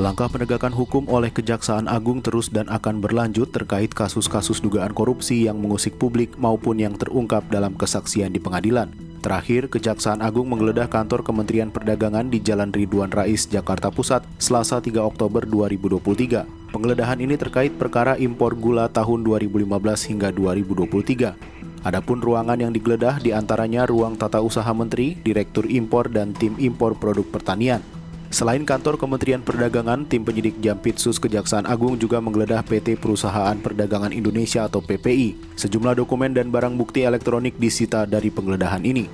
Langkah penegakan hukum oleh Kejaksaan Agung terus dan akan berlanjut terkait kasus-kasus dugaan korupsi yang mengusik publik maupun yang terungkap dalam kesaksian di pengadilan. Terakhir, Kejaksaan Agung menggeledah kantor Kementerian Perdagangan di Jalan Ridwan Rais, Jakarta Pusat, Selasa 3 Oktober 2023. Penggeledahan ini terkait perkara impor gula tahun 2015 hingga 2023. Adapun ruangan yang digeledah diantaranya ruang tata usaha menteri, direktur impor, dan tim impor produk pertanian. Selain kantor Kementerian Perdagangan, tim penyidik Jampitsus Kejaksaan Agung juga menggeledah PT Perusahaan Perdagangan Indonesia atau PPI. Sejumlah dokumen dan barang bukti elektronik disita dari penggeledahan ini.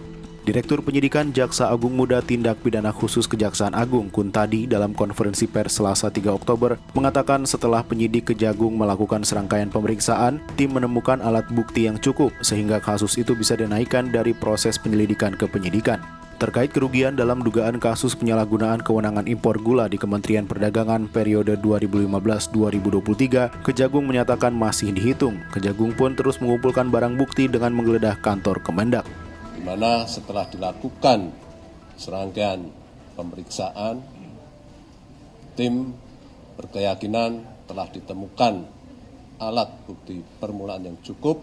Direktur Penyidikan Jaksa Agung Muda Tindak Pidana Khusus Kejaksaan Agung Kuntadi dalam konferensi pers Selasa 3 Oktober mengatakan setelah penyidik Kejagung melakukan serangkaian pemeriksaan, tim menemukan alat bukti yang cukup sehingga kasus itu bisa dinaikkan dari proses penyelidikan ke penyidikan. Terkait kerugian dalam dugaan kasus penyalahgunaan kewenangan impor gula di Kementerian Perdagangan periode 2015-2023, Kejagung menyatakan masih dihitung. Kejagung pun terus mengumpulkan barang bukti dengan menggeledah kantor Kemendak. Di mana setelah dilakukan serangkaian pemeriksaan, tim berkeyakinan telah ditemukan alat bukti permulaan yang cukup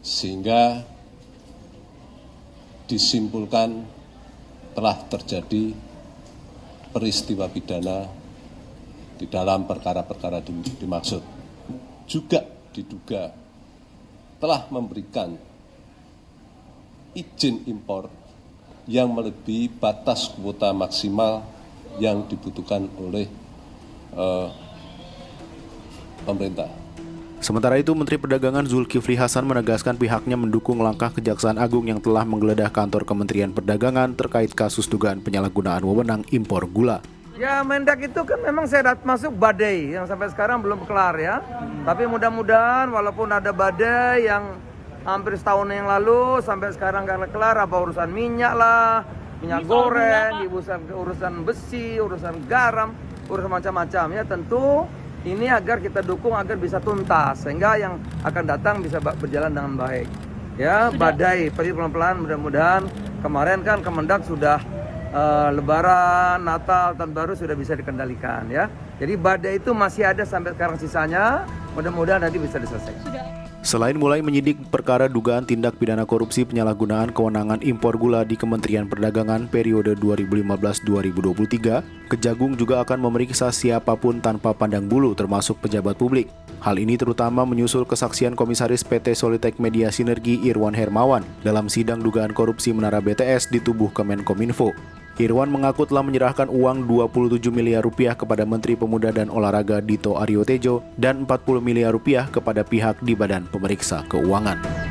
sehingga disimpulkan telah terjadi peristiwa pidana di dalam perkara-perkara dimaksud. Juga diduga telah memberikan izin impor yang melebihi batas kuota maksimal yang dibutuhkan oleh pemerintah. Sementara itu, Menteri Perdagangan Zulkifli Hasan menegaskan pihaknya mendukung langkah Kejaksaan Agung yang telah menggeledah kantor Kementerian Perdagangan terkait kasus dugaan penyalahgunaan wewenang impor gula. Ya, Mendak itu kan memang saya masuk badai yang sampai sekarang belum kelar ya. Tapi mudah-mudahan walaupun ada badai yang hampir setahun yang lalu sampai sekarang nggak kelar, apa urusan minyak lah, minyak goreng, urusan besi, urusan garam, urusan macam-macam ya, tentu ini agar kita dukung agar bisa tuntas sehingga yang akan datang bisa berjalan dengan baik. Ya, badai pelan-pelan mudah-mudahan kemarin kan Kemendak sudah Lebaran, Natal, Tahun Baru sudah bisa dikendalikan ya. Jadi badai itu masih ada sampai sekarang sisanya, mudah-mudahan nanti bisa diselesaikan. Selain mulai menyidik perkara dugaan tindak pidana korupsi penyalahgunaan kewenangan impor gula di Kementerian Perdagangan periode 2015-2023, Kejagung juga akan memeriksa siapapun tanpa pandang bulu termasuk pejabat publik. Hal ini terutama menyusul kesaksian Komisaris PT Solitek Media Sinergi Irwan Hermawan dalam sidang dugaan korupsi Menara BTS di tubuh Kemenkominfo. Irwan mengaku telah menyerahkan uang 27 miliar rupiah kepada Menteri Pemuda dan Olahraga Dito Aryo Tejo dan 40 miliar rupiah kepada pihak di Badan Pemeriksa Keuangan.